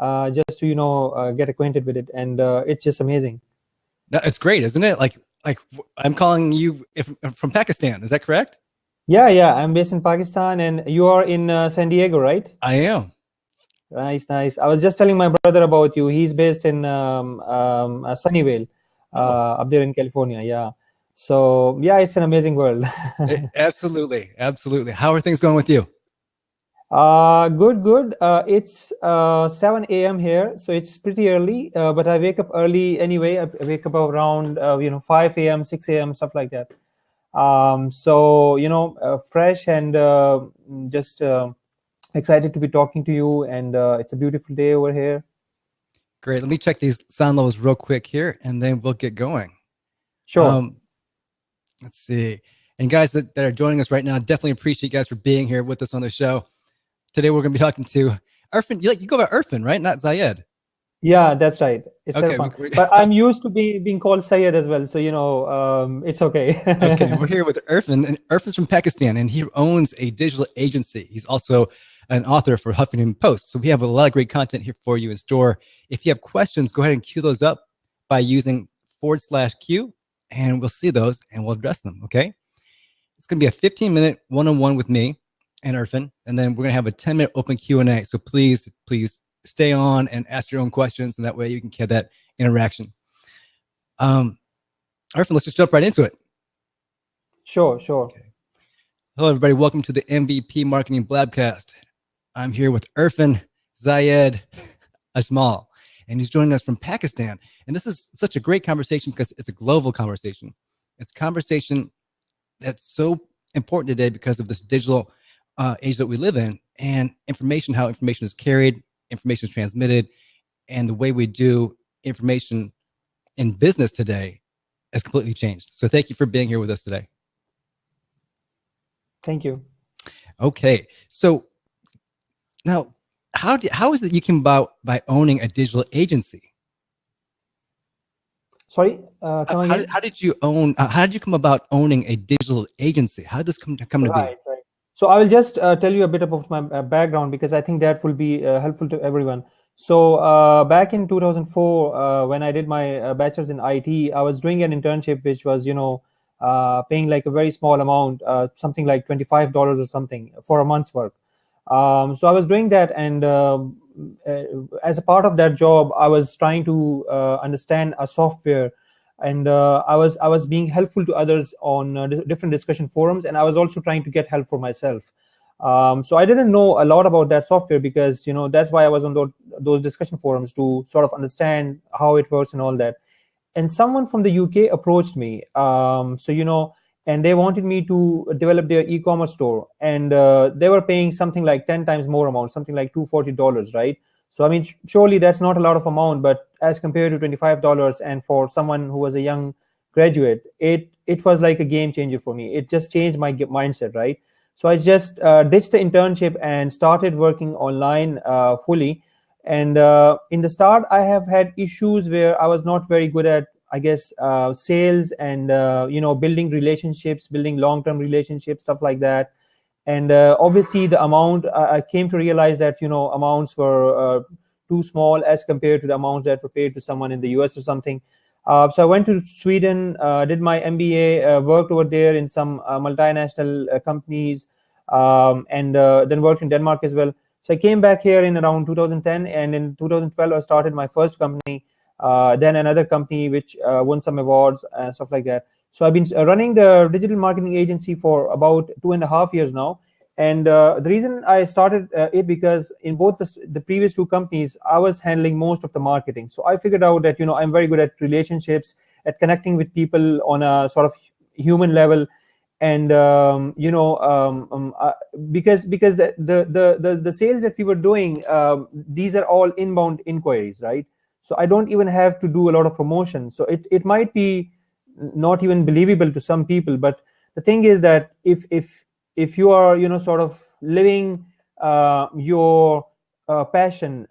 just to get acquainted with it, and it's just amazing. No, it's great, isn't it? Like I'm calling you from Pakistan. Is that correct? Yeah, yeah. I'm based in Pakistan, and you are in San Diego, right? I am. Nice, nice. I was just telling my brother about you. He's based in Sunnyvale, Oh, up there in California. Yeah. So yeah, it's an amazing world. absolutely, absolutely. How are things going with you? Good, good. It's 7 a.m. here, so it's pretty early. But I wake up early anyway. I wake up around 5 a.m., 6 a.m., stuff like that. So fresh and just excited to be talking to you. And it's a beautiful day over here. Great. Let me check these sound levels real quick here, and then we'll get going. Sure. Um, let's see. And guys that are joining us right now, definitely appreciate you guys for being here with us on the show. Today we're going to be talking to Irfan. You go by Irfan, right? Not Zayed. Yeah, that's right. It's Okay. Irfan. But I'm used to being called Sayed as well, so it's okay. Okay, we're here with Irfan, and Irfan's from Pakistan, and he owns a digital agency. He's also an author for Huffington Post. So we have a lot of great content here for you in store. If you have questions, go ahead and queue those up by using /Q, and we'll see those and we'll address them. Okay. It's going to be a 15-minute one-on-one with me and Irfan, and then we're going to have a 10-minute open Q&A. So please stay on and ask your own questions, and that way you can get that interaction. Irfan, let's just jump right into it. Sure, sure. Okay. Hello, everybody. Welcome to the MVP Marketing Blabcast. I'm here with Irfan Zayed Ajmal, and he's joining us from Pakistan. And this is such a great conversation because it's a global conversation. It's a conversation that's so important today because of this digital age that we live in, and how information is carried, information is transmitted, and the way we do information in business today has completely changed. So thank you for being here with us today. Thank you. Okay, so now how is it you came about by owning a digital agency? Sorry, come again? How did you come about owning a digital agency? How did this come to be? Right. So I will just tell you a bit about my background, because I think that will be helpful to everyone. So back in 2004, when I did my bachelor's in IT, I was doing an internship which was, paying like a very small amount, something like $25 or something for a month's work. So I was doing that, and as a part of that job, I was trying to understand a software, and I was being helpful to others on different discussion forums, and I was also trying to get help for myself. So I didn't know a lot about that software, because that's why I was on those discussion forums, to sort of understand how it works and all that. And someone from the UK approached me, and they wanted me to develop their e-commerce store, and they were paying something like 10 times more amount, something like $240, right? So I mean, surely that's not a lot of amount, but as compared to $25, and for someone who was a young graduate, it was like a game changer for me. It just changed my mindset, right? So I just ditched the internship and started working online fully. And in the start, I have had issues where I was not very good at, I guess, sales and building relationships, building long-term relationships, stuff like that. And obviously, the amount, I came to realize that amounts were too small as compared to the amounts that were paid to someone in the US or something. So I went to Sweden, did my MBA, worked over there in some multinational companies, and then worked in Denmark as well. So I came back here in around 2010, and in 2012 I started my first company, then another company which won some awards and stuff like that. So I've been running the digital marketing agency for about 2.5 years now. And the reason I started it, because in both the previous two companies, I was handling most of the marketing. So I figured out that I'm very good at relationships, at connecting with people on a sort of human level, and because the sales that we were doing, these are all inbound inquiries, right? So I don't even have to do a lot of promotion. So it might be not even believable to some people, but the thing is that if you are sort of living your passion,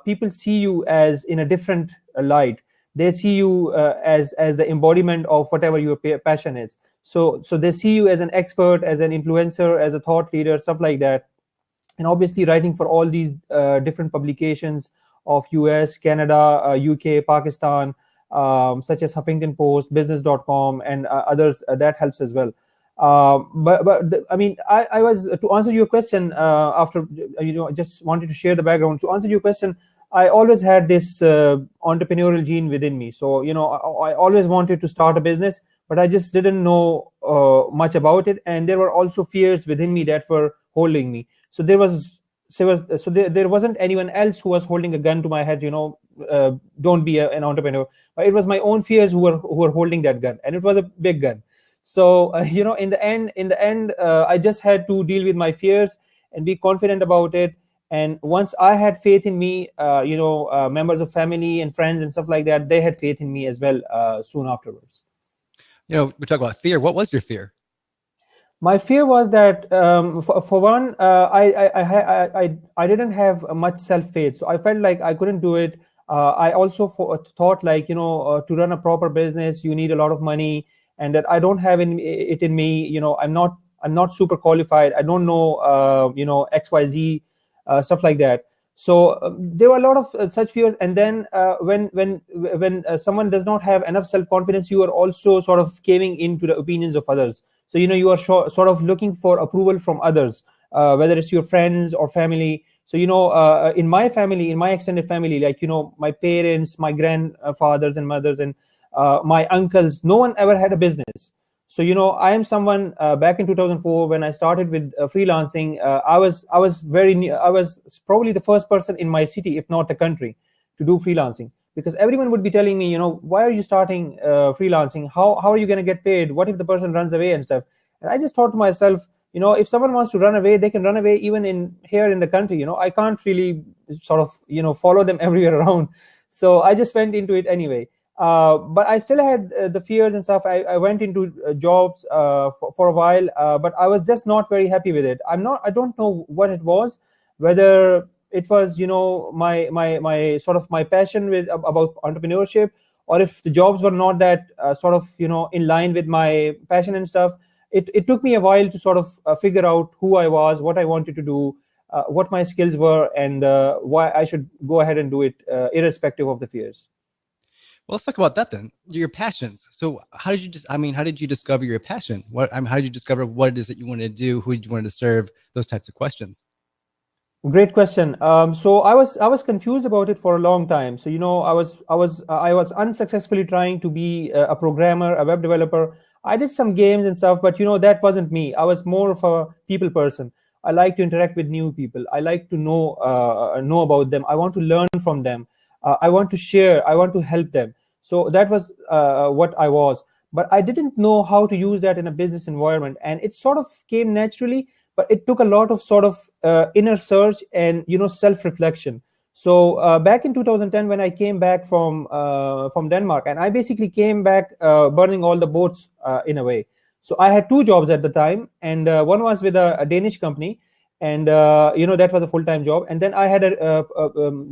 people see you as in a different light. They see you as the embodiment of whatever your passion is. So they see you as an expert, as an influencer, as a thought leader, stuff like that. And obviously, writing for all these different publications of US, Canada, UK, Pakistan, such as Huffington Post, business.com, and others. That helps as well. I mean, I was to answer your question after just wanted to share the background. To answer your question, I always had this entrepreneurial gene within me. So I always wanted to start a business, but I just didn't know much about it, and there were also fears within me that were holding me. So there wasn't anyone else who was holding a gun to my head. Don't be an entrepreneur. It was my own fears who were holding that gun, and it was a big gun. So in the end, I just had to deal with my fears and be confident about it. And once I had faith in me, members of family and friends and stuff like that, they had faith in me as well soon afterwards. We talk about fear. What was your fear? My fear was that, for one, I didn't have much self faith, so I felt like I couldn't do it. I also thought, like, to run a proper business, you need a lot of money, and that I don't have it in me. I'm not super qualified. I don't know, XYZ, stuff like that. So there were a lot of such fears. And then when someone does not have enough self confidence, you are also sort of caving into the opinions of others. So you are sort of looking for approval from others, whether it's your friends or family. So in my family, in my extended family, like my parents, my grandfathers and mothers, and my uncles, no one ever had a business. So I am someone, back in 2004 when I started with freelancing. I was very new. I was probably the first person in my city, if not the country, to do freelancing, because everyone would be telling me, why are you starting freelancing? How are you going to get paid? What if the person runs away and stuff? And I just thought to myself, if someone wants to run away, they can run away even here in the country. I can't really sort of follow them everywhere around. So I just went into it anyway. But I still had the fears and stuff. I went into jobs for a while, but I was just not very happy with it. I don't know what it was, whether it was my sort of my passion about entrepreneurship, or if the jobs were not that sort of in line with my passion and stuff. It took me a while to sort of figure out who I was, what I wanted to do, what my skills were, and why I should go ahead and do it, irrespective of the fears. Well, let's talk about that then. Your passions. So how did you discover your passion? How did you discover what it is that you wanted to do? Who did you want to serve? Those types of questions. Great question. So I was confused about it for a long time. So I was unsuccessfully trying to be a programmer, a web developer. I did some games and stuff, but that wasn't me. I was more of a people person. I like to interact with new people. I like to know about them. I want to learn from them. I want to share. I want to help them. So that was what I was. But I didn't know how to use that in a business environment, and it sort of came naturally. But it took a lot of sort of inner search and self-reflection. So back in 2010, when I came back from Denmark, and I basically came back burning all the boats in a way. So I had two jobs at the time, and one was with a Danish company, and that was a full-time job. And then I had a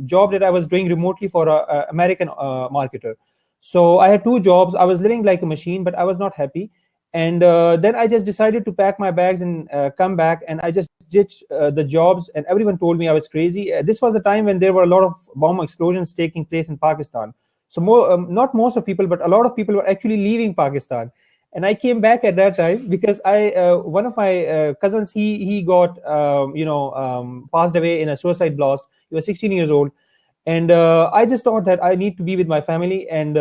job that I was doing remotely for a American marketer. So I had two jobs. I was living like a machine, but I was not happy. And then I just decided to pack my bags and come back, and I just ditched the jobs, and everyone told me I was crazy. This was a time when there were a lot of bomb explosions taking place in Pakistan. So not most of people, but a lot of people were actually leaving Pakistan. And I came back at that time because one of my cousins, he got passed away in a suicide blast. He was 16 years old, and I just thought that I need to be with my family, and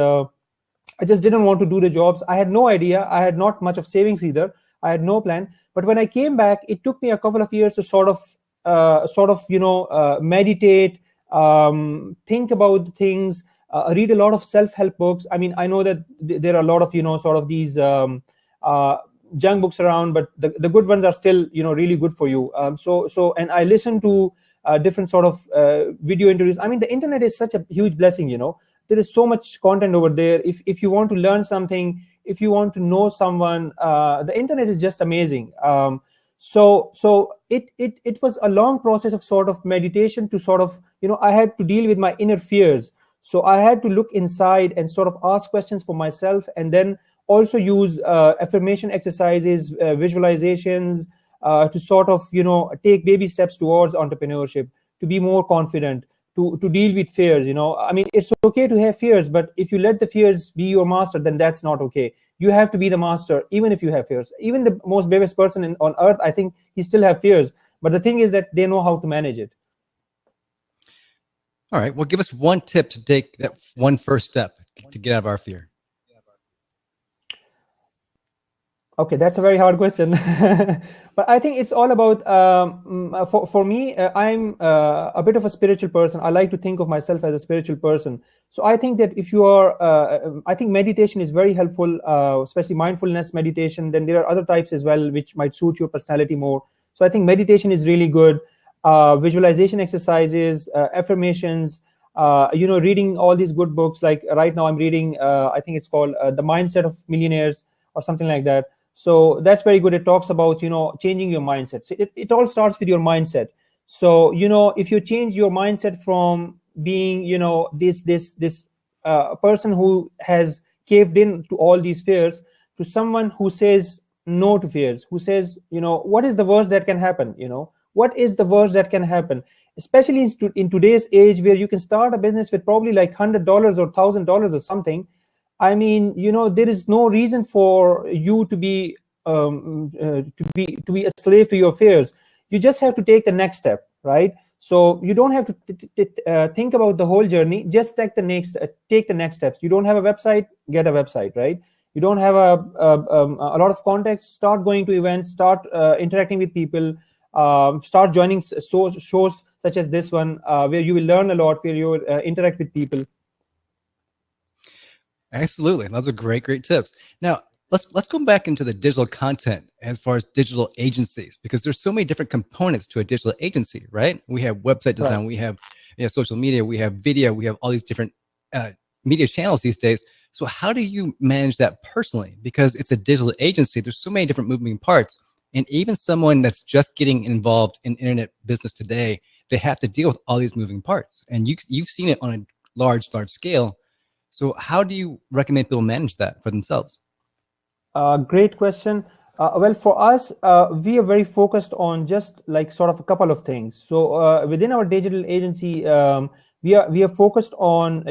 I just didn't want to do the jobs. I had no idea. I had not much of savings either. I had no plan. But when I came back, it took me a couple of years to sort of meditate, think about things, read a lot of self-help books. I mean, I know that there are a lot of sort of these junk books around, but the good ones are still really good for you. And I listen to different sort of video interviews. I mean, the internet is such a huge blessing. There is so much content over there. If you want to learn something, if you want to know someone, the internet is just amazing. So it was a long process of sort of meditation to sort of I had to deal with my inner fears. So I had to look inside and sort of ask questions for myself, and then also use affirmation exercises, visualizations, to sort of take baby steps towards entrepreneurship, to be more confident, to deal with fears. I mean, it's okay to have fears, but if you let the fears be your master, then that's not okay. You have to be the master even if you have fears. Even the most bravest person on earth, I think he still have fears, but the thing is that they know how to manage it. All right. Well, give us one tip to take that one first step to get out of our fear. Okay, that's a very hard question. But I think it's all about, for me, I'm a bit of a spiritual person. I like to think of myself as a spiritual person. So I think that if you are, I think meditation is very helpful, especially mindfulness meditation. Then there are other types as well, which might suit your personality more. So I think meditation is really good. Visualization exercises, affirmations, reading all these good books. Like right now I'm reading, I think it's called The Mindset of Millionaires or something like that. So that's very good. It talks about, changing your mindset. So it all starts with your mindset. So, if you change your mindset from being, this person who has caved in to all these fears, to someone who says no to fears, who says, what is the worst that can happen? What is the worst that can happen? Especially in today's age, where you can start a business with probably like $100 or $1,000 or something. I mean, there is no reason for you to be to be a slave to your fears. You just have to take the next step, right? So you don't have to think about the whole journey. Just take the next steps. You don't have a website, get a website, right? You don't have a lot of contacts, start going to events, start interacting with people, start joining shows such as this one, where you will learn a lot, where you interact with people. Absolutely. Those are great tips. Now, let's go back into the digital content as far as digital agencies, because there's so many different components to a digital agency, right? We have website design, right. We have social media, we have video, we have all these different media channels these days. So how do you manage that personally? Because it's a digital agency, there's so many different moving parts. And even someone that's just getting involved in internet business today, they have to deal with all these moving parts. And you've seen it on a large scale. So how do you recommend people manage that for themselves? Great question. Well, for us, we are very focused on just like sort of a couple of things. So within our digital agency, we are focused on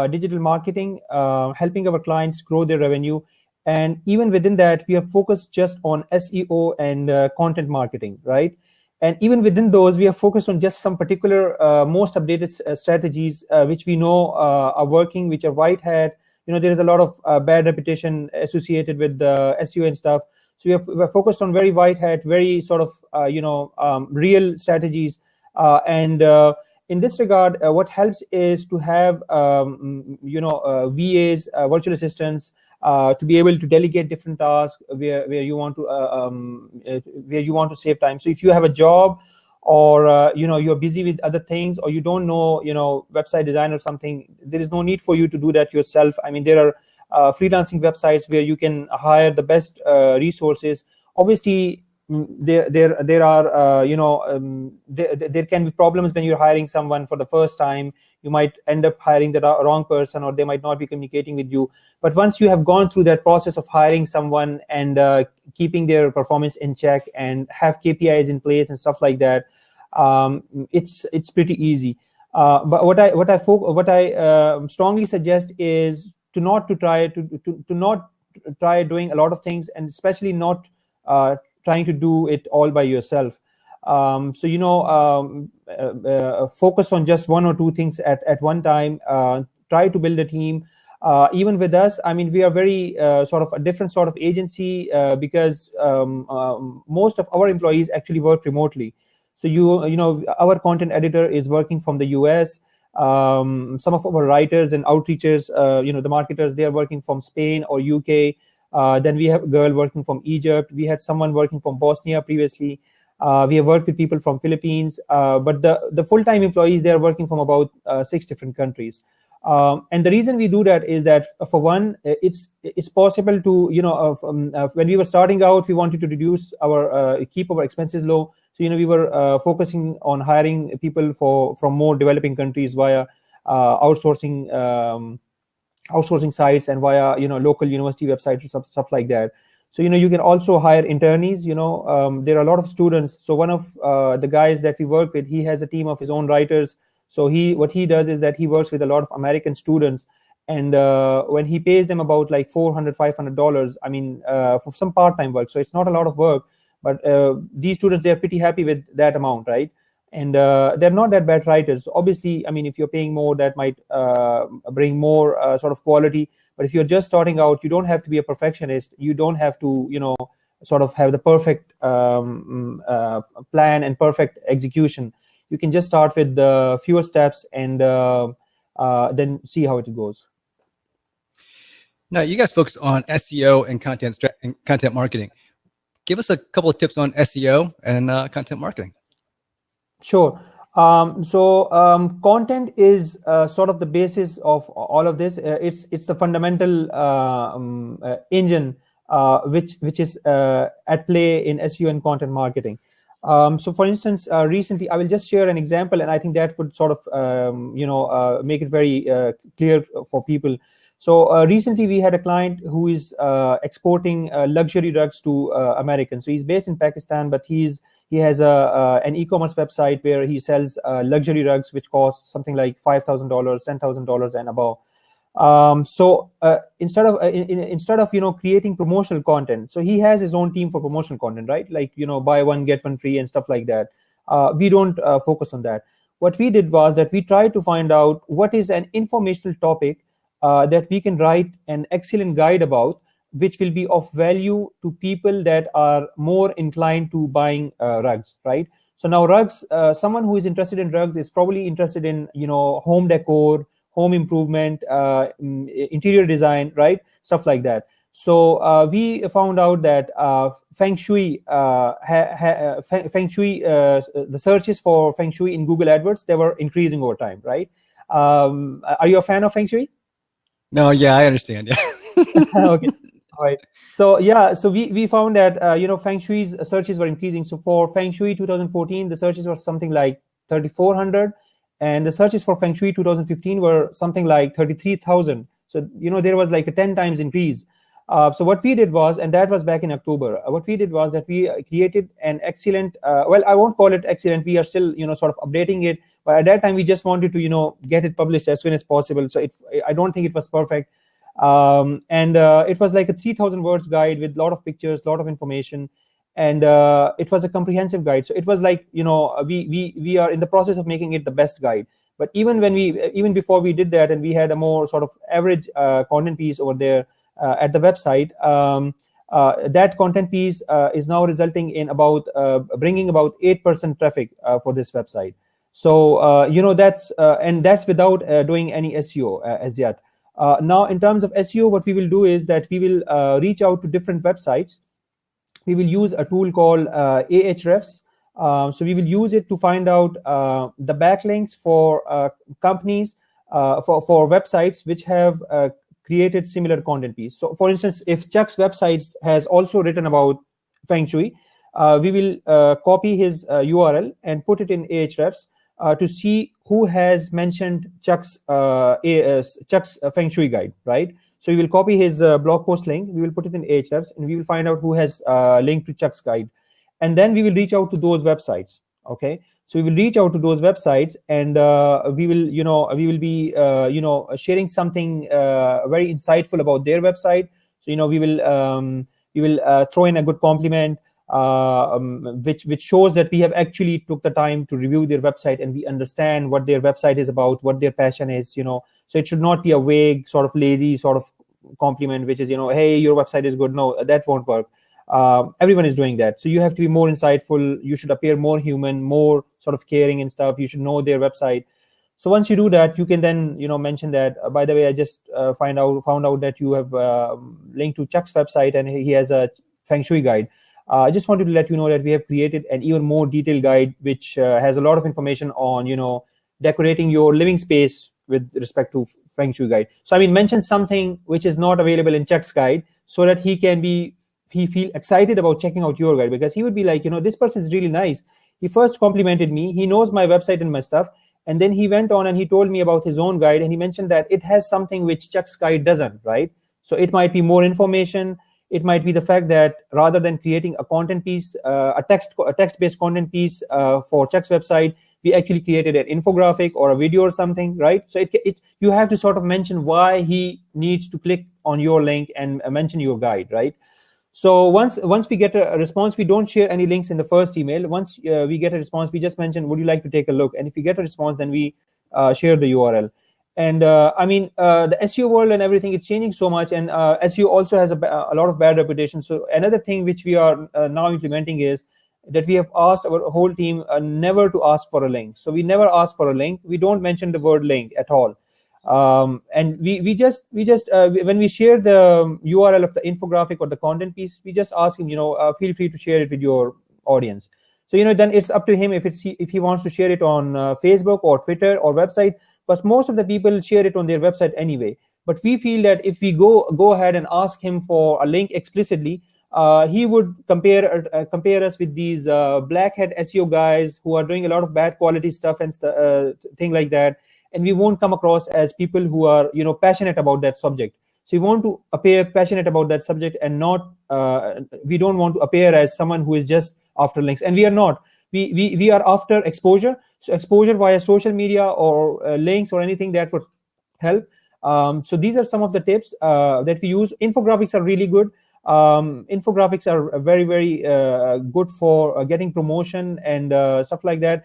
digital marketing, helping our clients grow their revenue, and even within that, we are focused just on SEO and content marketing, right? And even within those, we are focused on just some particular most updated strategies which we know are working, which are white hat. There is a lot of bad reputation associated with SEO and stuff. So we're focused on very white hat, very sort of real strategies. And in this regard, what helps is to have VAs, virtual assistants, to be able to delegate different tasks where you want to save time. So if you have a job, or you're busy with other things, or you don't know website design or something, there is no need for you to do that yourself. I mean, there are freelancing websites where you can hire the best resources. Obviously, there are there can be problems when you're hiring someone for the first time. You might end up hiring the wrong person, or they might not be communicating with you. But once you have gone through that process of hiring someone and keeping their performance in check and have KPIs in place and stuff like that, it's pretty easy. But what I strongly suggest is to not try doing a lot of things, and especially not trying to do it all by yourself. Focus on just one or two things at one time. Try to build a team. Even with us, I mean, we are very sort of a different sort of agency because most of our employees actually work remotely. So our content editor is working from the US. Some of our writers and outreachers, the marketers, they are working from Spain or UK. Then we have a girl working from Egypt. We had someone working from Bosnia previously. We have worked with people from Philippines, but the full-time employees, they are working from about 6 different countries. And the reason we do that is that, for one, it's possible to, when we were starting out, we wanted to keep our expenses low. So, we were focusing on hiring people from more developing countries via outsourcing sites and via, local university websites or stuff like that. So, you can also hire internees. There are a lot of students. So one of the guys that we work with, he has a team of his own writers. So what he does is that he works with a lot of American students, and when he pays them about like $400-$500, I mean, for some part-time work, so it's not a lot of work, but these students, they're pretty happy with that amount, right? And they're not that bad writers. So obviously, I mean, if you're paying more, that might bring more sort of quality. But if you're just starting out, you don't have to be a perfectionist. You don't have to, sort of have the perfect plan and perfect execution. You can just start with the fewer steps and then see how it goes. Now, you guys focus on SEO and content marketing. Give us a couple of tips on SEO and content marketing. Sure. Content is sort of the basis of all of this. It's the fundamental engine which is at play in SEO and content marketing. So, for instance, recently, I will just share an example, and I think that would sort of make it very clear for people. So recently, we had a client who is exporting luxury rugs to Americans. So he's based in Pakistan, but he has an e-commerce website where he sells luxury rugs, which cost something like $5,000, $10,000 and above. Instead of creating promotional content, so he has his own team for promotional content, right? Like buy one get one free and stuff like that. We don't focus on that. What we did was that we tried to find out what is an informational topic that we can write an excellent guide about, which will be of value to people that are more inclined to buying rugs, right? So now rugs, someone who is interested in rugs is probably interested in home decor, home improvement, interior design, right? Stuff like that. So we found out that Feng Shui, Feng Shui, the searches for Feng Shui in Google AdWords, they were increasing over time, right? Are you a fan of Feng Shui? No, yeah, I understand. Yeah. Okay. All right. So yeah, so we found that Feng Shui's searches were increasing. So for Feng Shui 2014, the searches were something like 3,400, and the searches for Feng Shui 2015 were something like 33,000. So there was like a 10 times increase. So what we did was, and that was back in October, what we did was that we created an excellent, well, I won't call it excellent. We are still, sort of updating it. But at that time, we just wanted to, get it published as soon as possible. So I don't think it was perfect. It was like a 3,000 words guide with a lot of pictures, a lot of information. And it was a comprehensive guide. So it was like, we are in the process of making it the best guide. But even before we did that, and we had a more sort of average content piece over there at the website, that content piece is now resulting in about bringing about 8% traffic for this website. So that's without doing any SEO as yet. Now, in terms of SEO, what we will do is that we will reach out to different websites. We will use a tool called Ahrefs. So we will use it to find out the backlinks for companies, for websites which have created similar content piece. So, for instance, if Chuck's website has also written about Feng Shui, we will copy his URL and put it in Ahrefs to see who has mentioned Chuck's Feng Shui guide, right? So we will copy his blog post link, we will put it in Ahrefs, and we will find out who has linked to Chuck's guide. And then we will reach out to those websites, okay? So we will reach out to those websites, and we will be sharing something very insightful about their website. So we will throw in a good compliment, which shows that we have actually took the time to review their website and we understand what their website is about, what their passion is. So it should not be a vague, sort of lazy sort of compliment, which is hey, your website is good. No, that won't work. Everyone is doing that. So you have to be more insightful. You should appear more human, more sort of caring and stuff. You should know their website. So once you do that, you can then mention that by the way, I just found out that you have linked to Chuck's website and he has a Feng Shui guide. I just wanted to let you know that we have created an even more detailed guide which has a lot of information on decorating your living space with respect to Feng Shui guide. So I mean, mention something which is not available in Chuck's guide so that he feel excited about checking out your guide, because he would be like, this person is really nice. He first complimented me. He knows my website and my stuff. And then he went on and he told me about his own guide. And he mentioned that it has something which Chuck's guide doesn't, right? So it might be more information. It might be the fact that rather than creating a content piece, a text-based content piece for Chuck's website, we actually created an infographic or a video or something, right? So you have to sort of mention why he needs to click on your link and mention your guide, right? So once we get a response, we don't share any links in the first email. Once we get a response, we just mention, would you like to take a look? And if we get a response, then we share the URL. And I mean, the SEO world and everything, it's changing so much, and SEO also has a lot of bad reputation. So another thing which we are now implementing is that we have asked our whole team never to ask for a link. So we never ask for a link. We don't mention the word link at all. And we just when we share the URL of the infographic or the content piece, we just ask him, feel free to share it with your audience. So then it's up to him if he wants to share it on Facebook or Twitter or website. But most of the people share it on their website anyway. But we feel that if we go ahead and ask him for a link explicitly, he would compare us with these blackhead SEO guys who are doing a lot of bad quality stuff and thing like that. And we won't come across as people who are passionate about that subject. So we want to appear passionate about that subject, and not we don't want to appear as someone who is just after links. And we are not. We are after exposure. So exposure via social media or links or anything that would help. So these are some of the tips that we use. Infographics are really good. Infographics are very, very good for getting promotion and stuff like that.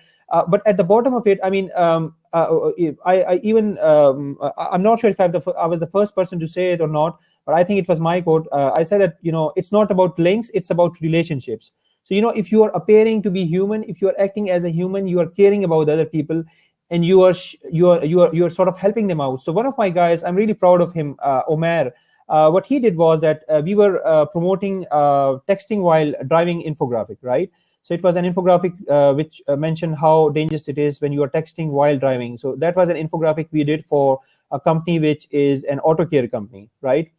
But at the bottom of it, I mean, I even I'm not sure if I was the first person to say it or not, but I think it was my quote. I said that it's not about links, it's about relationships. So if you are appearing to be human, if you are acting as a human, you are caring about other people, and you are sort of helping them out. So one of my guys, I'm really proud of him, Omer. What he did was that we were promoting texting while driving infographic, right? So it was an infographic which mentioned how dangerous it is when you are texting while driving. So that was an infographic we did for a company which is an auto care company, right?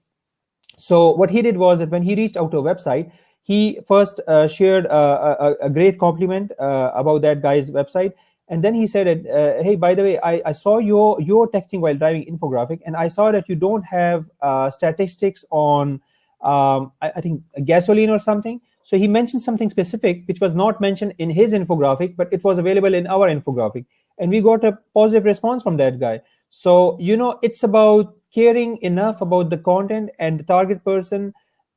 So what he did was that when he reached out to a website, he first shared a great compliment about that guy's website. And then he said, hey, by the way, I saw your texting while driving infographic, and I saw that you don't have statistics on, I think, gasoline or something. So he mentioned something specific which was not mentioned in his infographic, but it was available in our infographic. And we got a positive response from that guy. So, it's about caring enough about the content and the target person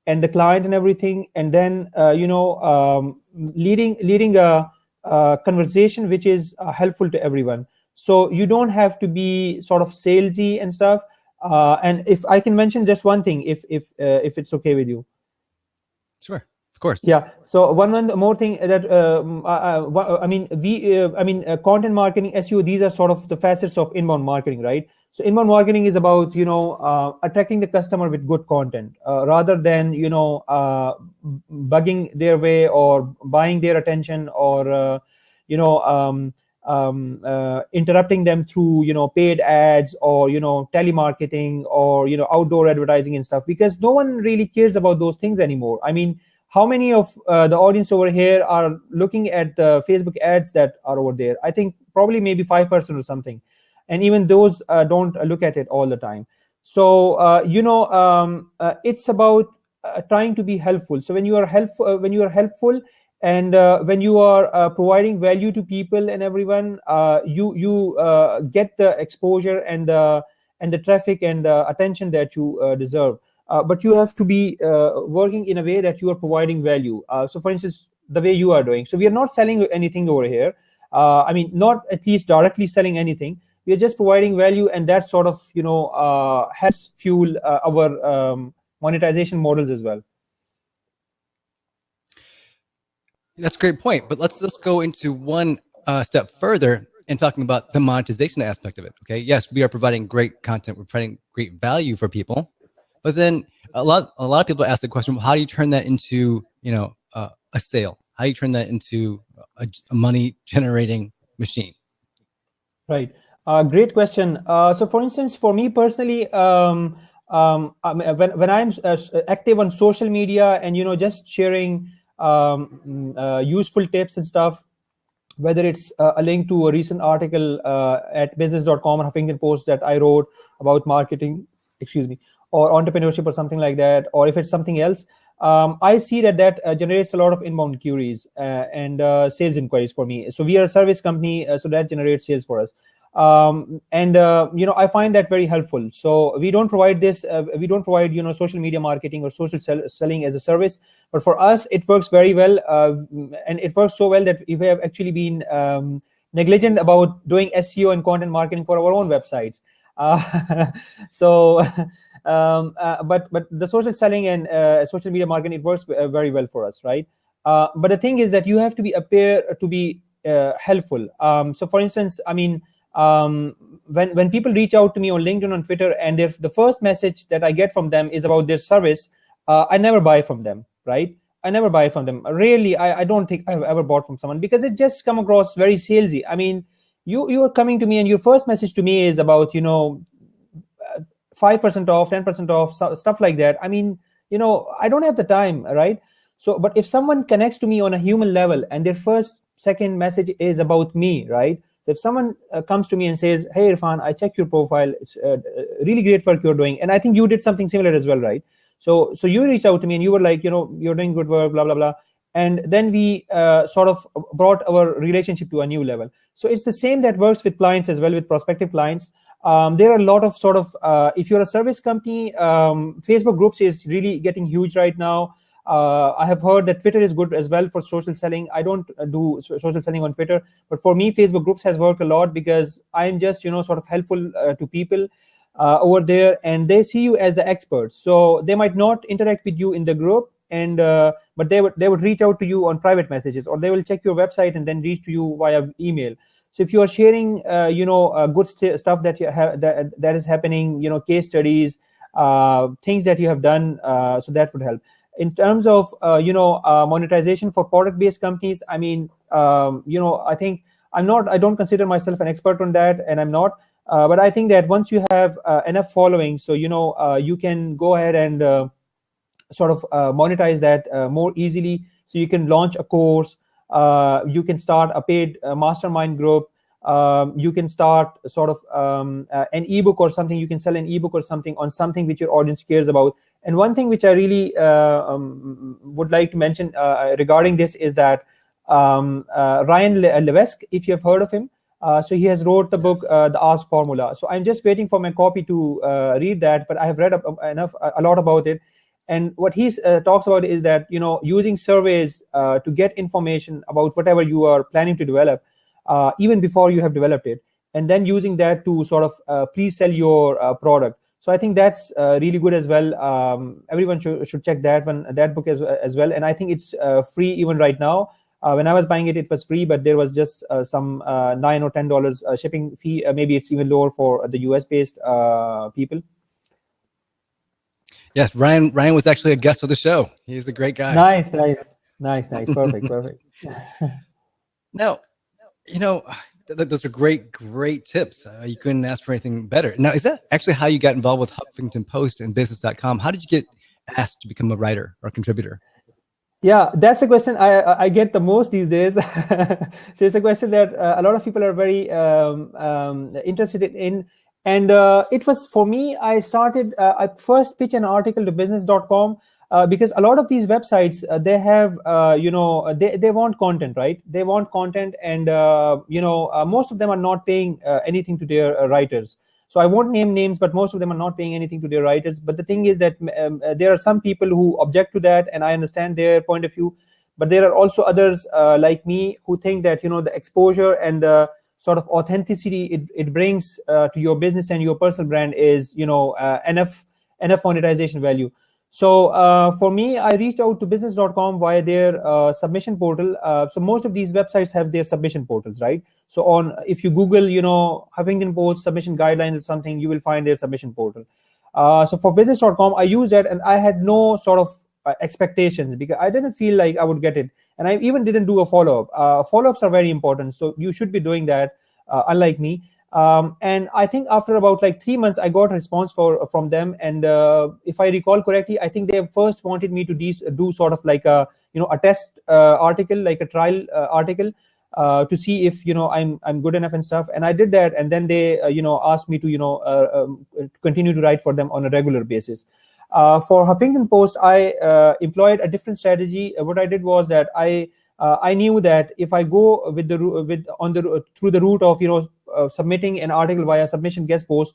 and the client and everything. And then, leading a conversation which is helpful to everyone. So you don't have to be sort of salesy and stuff. And if I can mention just one thing, if it's okay with you. Sure. Of course. Yeah. So one more thing that content marketing, SEO, these are sort of the facets of inbound marketing, right? So inbound marketing is about attracting the customer with good content rather than bugging their way or buying their attention or interrupting them through paid ads or telemarketing or outdoor advertising and stuff, because no one really cares about those things anymore. I mean, how many of the audience over here are looking at the Facebook ads that are over there? I think probably maybe 5% or something. And even those don't look at it all the time. So, it's about trying to be helpful. So when you are helpful, and when you are providing value to people and everyone, you get the exposure and the traffic and the attention that you deserve. But you have to be working in a way that you are providing value. So for instance, the way you are doing. So we are not selling anything over here. Not at least directly selling anything. We are just providing value, and that sort of, helps fuel our monetization models as well. That's a great point. But let's go into one step further in talking about the monetization aspect of it. Okay. Yes, we are providing great content. We're providing great value for people. But then a lot of people ask the question, well, how do you turn that into, a sale? How do you turn that into a money generating machine? Right. Great question. So for instance, for me personally, when I'm active on social media and, just sharing useful tips and stuff, whether it's a link to a recent article at business.com or Huffington Post that I wrote about marketing, or entrepreneurship or something like that, or if it's something else, I see that generates a lot of inbound queries and sales inquiries for me. So we are a service company, so that generates sales for us. And I find that very helpful. So we don't provide this. We don't provide social media marketing or social selling as a service. But for us, it works very well, and it works so well that we have actually been negligent about doing SEO and content marketing for our own websites. So but the social selling and social media marketing, it works very well for us, right? But the thing is that you have to be appear to be helpful. So for instance, I mean, when people reach out to me on LinkedIn, on Twitter, and if the first message that I get from them is about their service, I never buy from them, right? I never buy from them. Really, I don't think I've ever bought from someone, because it just come across very salesy. I mean, you are coming to me and your first message to me is about 5% off, 10% off, stuff like that. I mean, I don't have the time, right? So, but if someone connects to me on a human level and their first, second message is about me, right? So if someone comes to me and says, "Hey, Irfan, I checked your profile. It's really great work you're doing," and I think you did something similar as well, right? So you reached out to me and you were like, you're doing good work, blah blah blah, and then we sort of brought our relationship to a new level. So it's the same that works with clients as well, with prospective clients. There are a lot of sort of if you're a service company, Facebook groups is really getting huge right now. I have heard that Twitter is good as well for social selling. I don't do social selling on Twitter, but for me, Facebook groups has worked a lot, because I'm just sort of helpful to people over there, and they see you as the expert. So they might not interact with you in the group, and but they would reach out to you on private messages, or they will check your website and then reach to you via email. So if you are sharing good stuff that you have, that is happening, case studies, things that you have done, so that would help. In terms of monetization for product based companies, I mean, I think I don't consider myself an expert on that, and I'm not. But I think that once you have enough following, so you can go ahead and sort of monetize that more easily. So you can launch a course, you can start a paid mastermind group, you can start sort of an ebook or something. You can sell an ebook or something on something which your audience cares about. And one thing which I really would like to mention regarding this is that Ryan Levesque, if you have heard of him, so he has wrote the book, The Ask Formula. So I'm just waiting for my copy to read that, but I have read a lot about it. And what he talks about is that, using surveys to get information about whatever you are planning to develop, even before you have developed it, and then using that to sort of pre-sell your product. So I think that's really good as well. Everyone should check that book as well. And I think it's free even right now. When I was buying it, it was free, but there was just some $9 or $10 shipping fee. Maybe it's even lower for the US-based people. Yes, Ryan was actually a guest of the show. He's a great guy. Nice. Perfect. Now, those are great tips. You couldn't ask for anything better. Now, is that actually how you got involved with Huffington Post and business.com? How did you get asked to become a writer or contributor? Yeah, that's a question I get the most these days. So it's a question that a lot of people are very interested in. And it was, for me, I first pitched an article to business.com because a lot of these websites, they have, they want content, right? They want content, and, most of them are not paying anything to their writers. So I won't name names, but most of them are not paying anything to their writers. But the thing is that there are some people who object to that, and I understand their point of view. But there are also others like me who think that, the exposure and the sort of authenticity it brings to your business and your personal brand is, enough monetization value. So for me, I reached out to business.com via their submission portal. So most of these websites have their submission portals, right? So if you Google, Huffington Post submission guidelines or something, you will find their submission portal. So for business.com, I used that, and I had no sort of expectations, because I didn't feel like I would get it. And I even didn't do a follow-up. Follow-ups are very important. So you should be doing that, unlike me. And I think after about 3 months, I got a response from them. And if I recall correctly, I think they first wanted me to do sort of like a test article, like a trial article, to see if I'm good enough and stuff. And I did that, and then they asked me to continue to write for them on a regular basis. For Huffington Post, I employed a different strategy. What I did was that I knew that if I go with through the route of submitting an article via submission guest post,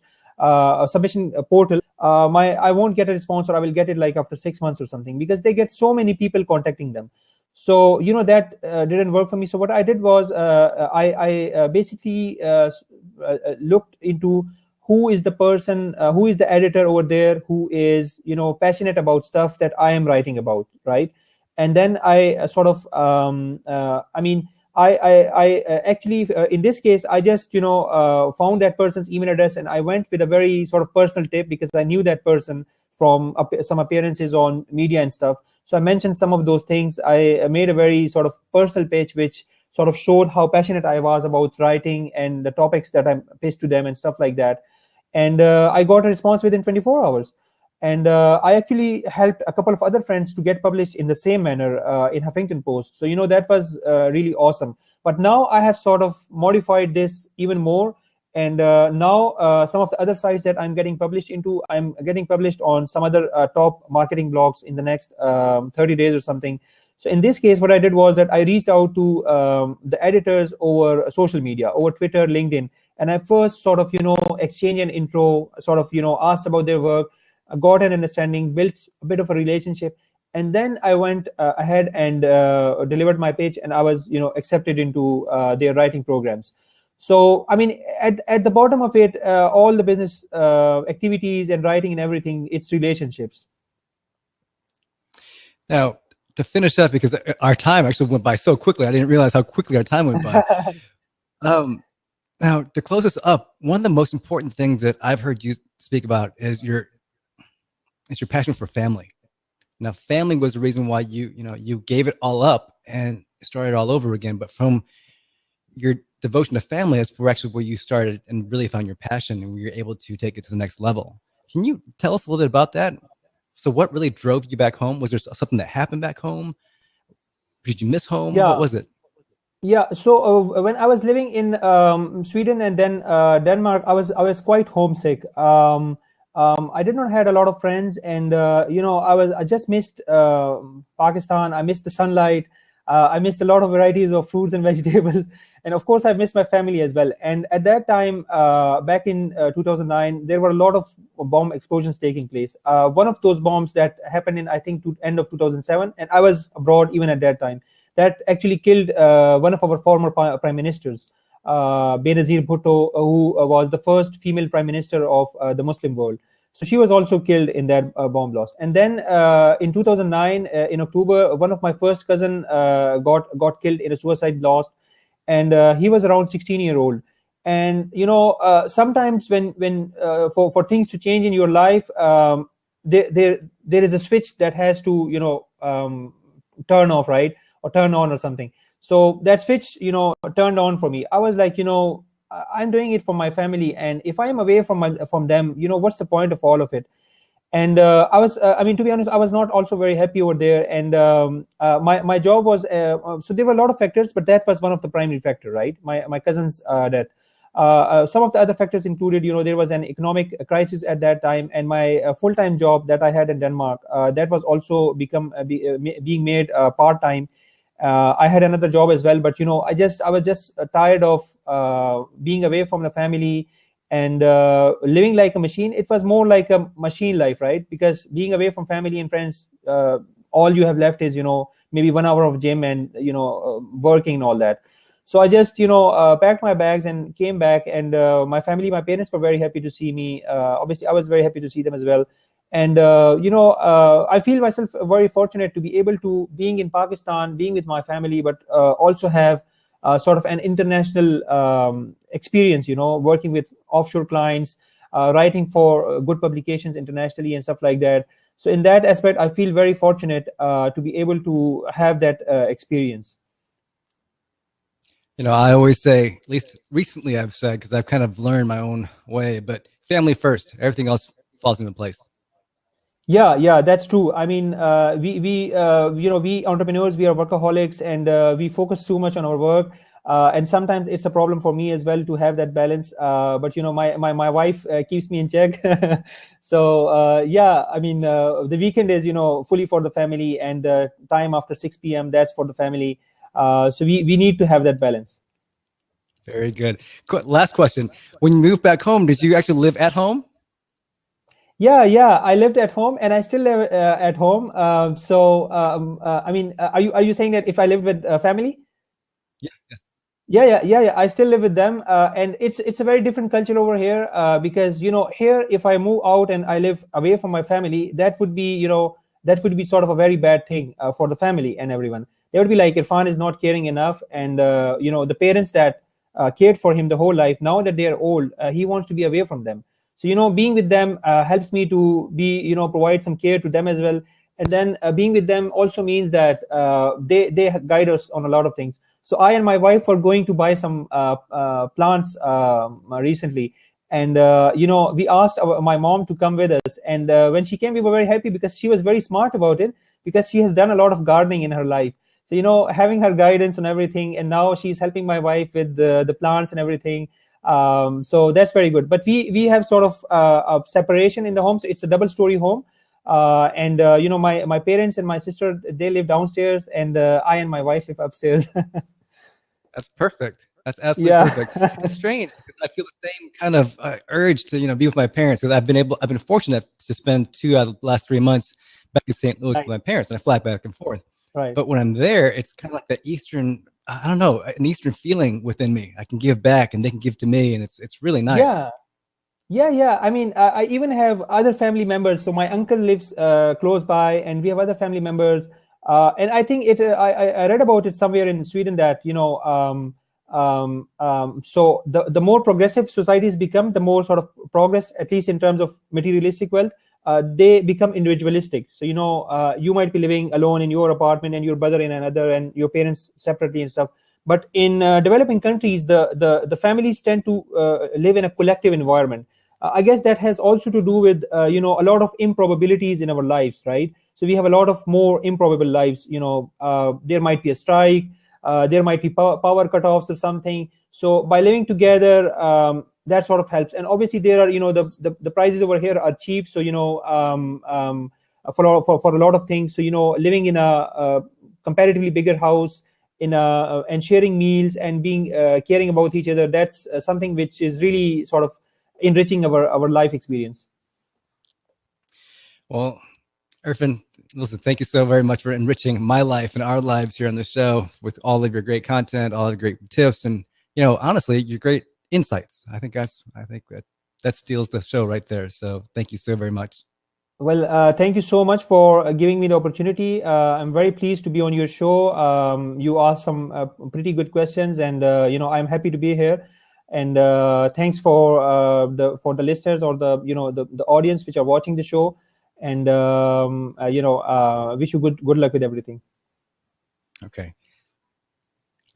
submission portal, my I won't get a response, or I will get it like after 6 months or something, because they get so many people contacting them. So that didn't work for me. So what I did was I basically looked into who is the person, who is the editor over there, who is passionate about stuff that I am writing about, right? And then I I mean I actually in this case I just found that person's email address, and I went with a very sort of personal tip, because I knew that person from some appearances on media and stuff. So I mentioned some of those things. I made a very sort of personal page which sort of showed how passionate I was about writing and the topics that I pitched to them and stuff like that. And I got a response within 24 hours. And I actually helped a couple of other friends to get published in the same manner in Huffington Post. So that was really awesome. But now I have sort of modified this even more. And now some of the other sites that I'm getting published into, I'm getting published on some other top marketing blogs in the next 30 days or something. So in this case, what I did was that I reached out to the editors over social media, over Twitter, LinkedIn. And I first sort of, exchange an intro, sort of, asked about their work, got an understanding, built a bit of a relationship. And then I went ahead and delivered my pitch, and I was, accepted into their writing programs. So, I mean, at the bottom of it, all the business activities and writing and everything, it's relationships. Now, to finish up, because our time actually went by so quickly, I didn't realize how quickly our time went by. Now, to close this up, one of the most important things that I've heard you speak about is your passion for family. Now, family was the reason why you gave it all up and started all over again. But from your devotion to family, that's actually where you started and really found your passion, and where you're able to take it to the next level. Can you tell us a little bit about that? So what really drove you back home? Was there something that happened back home? Did you miss home? Yeah. What was it? Yeah, so when I was living in Sweden and then Denmark, I was quite homesick. I did not had a lot of friends, and I just missed Pakistan. I missed the sunlight. I missed a lot of varieties of fruits and vegetables, and of course I missed my family as well. And at that time, back in 2009, there were a lot of bomb explosions taking place. One of those bombs that happened in, I think, end of 2007, and I was abroad even at that time. That actually killed one of our former prime ministers, Benazir Bhutto, who was the first female prime minister of the Muslim world. So she was also killed in that bomb blast. And then in 2009, in October, one of my first cousin got killed in a suicide blast, and he was around 16-year-old. And sometimes when for things to change in your life, there is a switch that has to turn off, right? Or turn on or something. So that switch, turned on for me. I was like, I'm doing it for my family, and if I am away from them, what's the point of all of it? And I was, to be honest, I was not also very happy over there. And my job was, so there were a lot of factors, but that was one of the primary factor, right? My cousin's death. Some of the other factors included, there was an economic crisis at that time, and my full-time job that I had in Denmark, that was also being made part-time. I had another job as well, but I was just tired of being away from the family and living like a machine. It was more like a machine life, right? Because being away from family and friends, all you have left is maybe 1 hour of gym and working and all that. So I just packed my bags and came back, and my parents were very happy to see me. Obviously, I was very happy to see them as well. And I feel myself very fortunate to be able to being in Pakistan, being with my family, but also have sort of an international experience, working with offshore clients, writing for good publications internationally and stuff like that. So in that aspect, I feel very fortunate to be able to have that experience. I always say, at least recently I've said, because I've kind of learned my own way, but family first, everything else falls into place. Yeah, that's true. I mean, we entrepreneurs, we are workaholics, and we focus too much on our work. And sometimes it's a problem for me as well to have that balance. But my wife keeps me in check. So yeah, I mean, the weekend is fully for the family, and the time after 6 p.m. that's for the family. So we need to have that balance. Very good. Last question. When you moved back home, did you actually live at home? Yeah, yeah. I lived at home, and I still live at home. I mean, are you saying that if I live with family? Yes. Yes. Yeah, yeah, yeah, yeah. I still live with them, and it's a very different culture over here, because here, if I move out and I live away from my family, that would be sort of a very bad thing for the family and everyone. They would be like, Irfan is not caring enough, and the parents that cared for him the whole life, now that they are old, he wants to be away from them. So being with them helps me to be provide some care to them as well, and then being with them also means that they guide us on a lot of things. So I and my wife were going to buy some plants recently, and we asked my mom to come with us. And when she came, we were very happy because she was very smart about it, because she has done a lot of gardening in her life. So having her guidance on everything, and now she's helping my wife with the plants and everything. So that's very good. But we have sort of a separation in the home, so it's a double-story home. And my parents and my sister, they live downstairs, and I and my wife live upstairs. That's perfect. That's absolutely Yeah. perfect. It's strange because I feel the same kind of urge to be with my parents, because I've been fortunate to spend 2 out of the last 3 months back in St. Louis with Right, my parents, and I fly back and forth. right. But when I'm there, it's kind of like that Eastern, I don't know, an Eastern feeling within me. I can give back and they can give to me, and it's really nice. Yeah. Yeah, yeah. I mean, I even have other family members. So my uncle lives close by, and we have other family members. And I think I read about it somewhere in Sweden that so the more progressive societies become, the more sort of progress, at least in terms of materialistic wealth, they become individualistic. So you might be living alone in your apartment, and your brother in another, and your parents separately and stuff. But in developing countries, the families tend to live in a collective environment. I guess that has also to do with a lot of improbabilities in our lives, right? So we have a lot of more improbable lives. There might be a strike, there might be power cutoffs or something. So by living together, that sort of helps. And obviously there are the prices over here are cheap. So for a lot of things. So living in a comparatively bigger house, and sharing meals, and being caring about each other, that's something which is really sort of enriching our life experience. Well, Irfan, listen, thank you so very much for enriching my life and our lives here on the show with all of your great content, all of your great tips, and honestly, your great insights. I think that steals the show right there. So thank you so very much. Well, thank you so much for giving me the opportunity. I'm very pleased to be on your show. You asked some pretty good questions, and I'm happy to be here. And thanks for the listeners, or the audience which are watching the show. And wish you good luck with everything. Okay.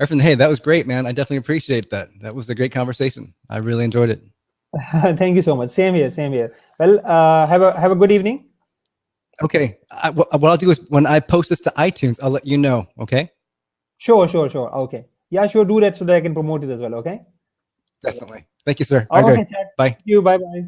Irfan, hey, that was great, man. I definitely appreciate that. That was a great conversation. I really enjoyed it. Thank you so much. Same here. Same here. Well, have a good evening. Okay. What I'll do is when I post this to iTunes, I'll let you know. Okay. Sure, sure, sure. Okay. Yeah, sure. Do that so that I can promote it as well. Okay. Definitely. Thank you, sir. All right. Okay, Good. Chad. Bye. Thank you. Bye bye.